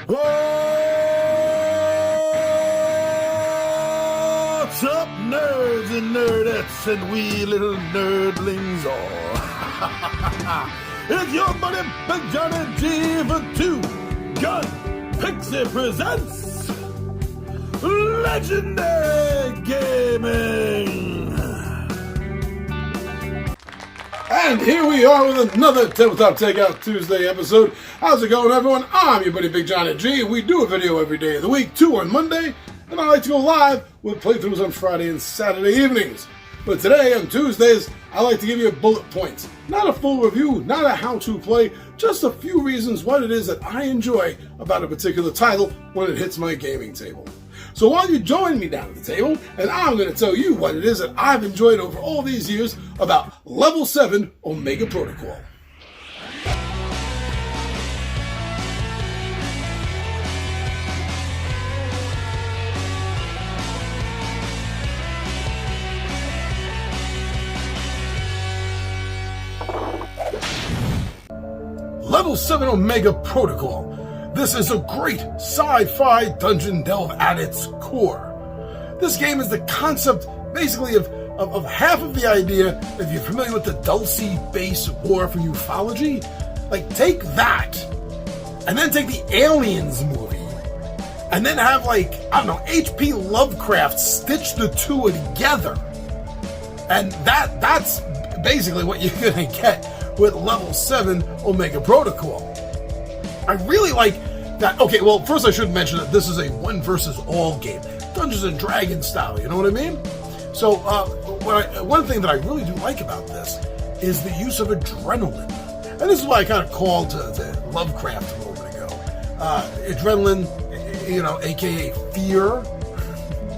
What's up, nerds and nerdettes and wee little nerdlings all? It's your buddy Big Johnny G for Two Gun Pixie presents Legendary Gaming. And here we are with another Tabletop Takeout Tuesday episode. How's it going, everyone? I'm your buddy Big Johnny G. We do a video every day of the week, 2 on Monday, and I like to go live with playthroughs on Friday and Saturday evenings. But today, on Tuesdays, I like to give you bullet points. Not a full review, not a how-to play, just a few reasons what it is that I enjoy about a particular title when it hits my gaming table. So why don't you join me down at the table, and I'm going to tell you what it is that I've enjoyed over all these years about Level 7 Omega Protocol. Level 7 Omega Protocol. This is a great sci-fi dungeon delve at its core. This game is the concept, basically, of half of the idea, if you're familiar with the Dulce base war for ufology. Like, take that, and then take the Aliens movie, and then have, like, I don't know, H.P. Lovecraft stitch the two together. And that's basically what you're going to get with Level 7 Omega Protocol. I really like that. Okay, well, first I should mention that this is a one versus all game, Dungeons and Dragons style. You know what I mean? So, one thing that I really do like about this is the use of adrenaline, and this is why I kind of called to Lovecraft a moment ago. Adrenaline, you know, aka fear,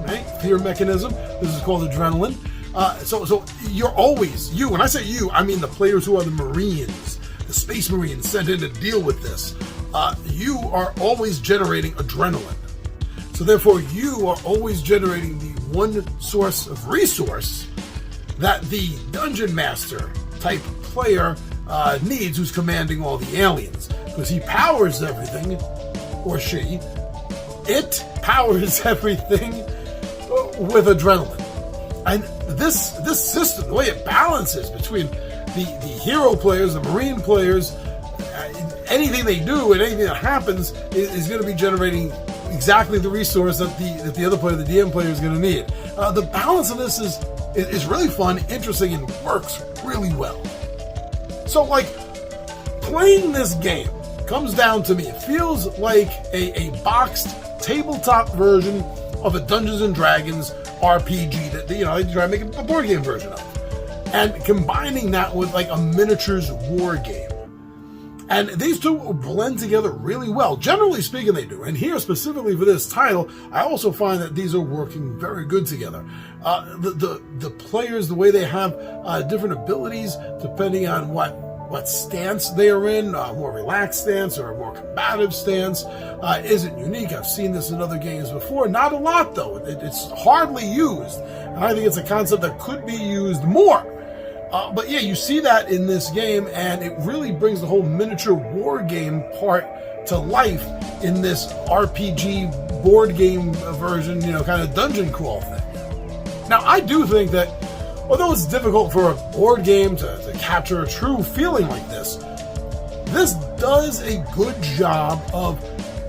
right? Fear mechanism. This is called adrenaline. So you're always, when I say you, I mean the players who are the Marines, the Space Marines sent in to deal with this. You are always generating adrenaline. So therefore, you are always generating the one source of resource that the Dungeon Master type player needs, who's commanding all the aliens. Because he powers everything, or she, it powers everything with adrenaline. And this system, the way it balances between the hero players, the Marine players, anything they do and anything that happens is going to be generating exactly the resource that the other player, the DM player, is going to need. The balance of this is really fun, interesting, and works really well. So, like, playing this game comes down to me. It feels like a boxed tabletop version of a Dungeons and Dragons RPG that they try to make a board game version of, and combining that with like a miniatures war game. And these two blend together really well. Generally speaking, they do. And here, specifically for this title, I also find that these are working very good together. The players, the way they have different abilities, depending on what stance they are in, more relaxed stance or a more combative stance, isn't unique. I've seen this in other games before. Not a lot, though. It's hardly used. And I think it's a concept that could be used more. But yeah, you see that in this game, and it really brings the whole miniature war game part to life in this RPG board game version, kind of dungeon crawl thing. Now, I do think that, although it's difficult for a board game to capture a true feeling like this does a good job of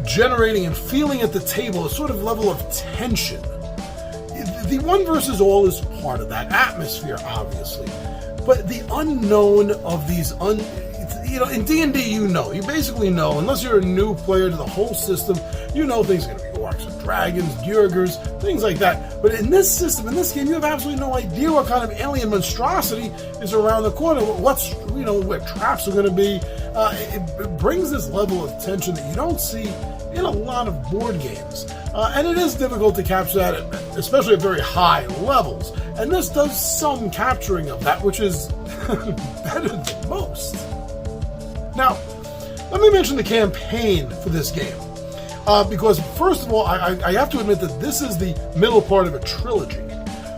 generating and feeling at the table a sort of level of tension. The one versus all is part of that atmosphere, obviously. But the unknown of these, in D&D, you basically know, unless you're a new player to the whole system, things are going to be orcs and dragons, Duergars, things like that. But in this system, in this game, you have absolutely no idea what kind of alien monstrosity is around the corner, where traps are going to be. It brings this level of tension that you don't see in a lot of board games. And it is difficult to capture that, especially at very high levels. And this does some capturing of that, which is better than most. Now, let me mention the campaign for this game. Because, first of all, I have to admit that this is the middle part of a trilogy.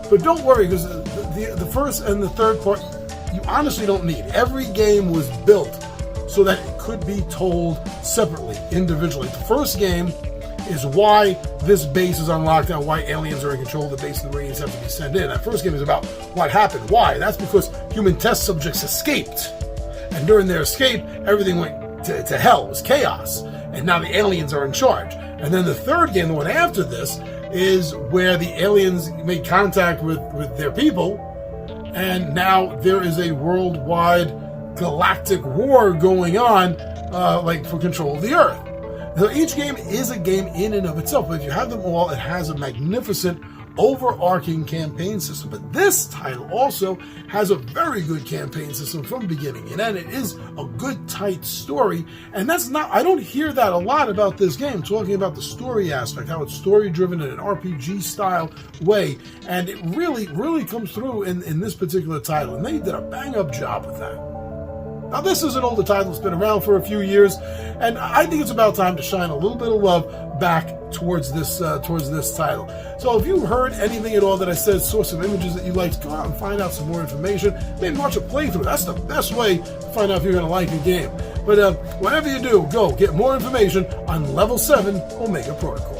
But don't worry, because the first and the third part, you honestly don't need. Every game was built so that could be told separately, individually. The first game is why this base is on lockdown, why aliens are in control of the base and the Marines have to be sent in. That first game is about what happened. Why? That's because human test subjects escaped. And during their escape, everything went to hell. It was chaos. And now the aliens are in charge. And then the third game, the one after this, is where the aliens made contact with their people. And now there is a worldwide galactic war going on, like for control of the Earth. So each game is a game in and of itself, but if you have them all, it has a magnificent overarching campaign system. But this title also has a very good campaign system from beginning and end. It is a good, tight story, and that's not, I don't hear that a lot about this game, talking about the story aspect, how it's story-driven in an RPG-style way, and it really, really comes through in this particular title, and they did a bang-up job with that. Now, this is an older title. It's been around for a few years, and I think it's about time to shine a little bit of love back towards this title. So if you heard anything at all that I said, saw some images that you liked, go out and find out some more information. Maybe watch a playthrough. That's the best way to find out if you're going to like a game. But whatever you do, go get more information on Level 7 Omega Protocol.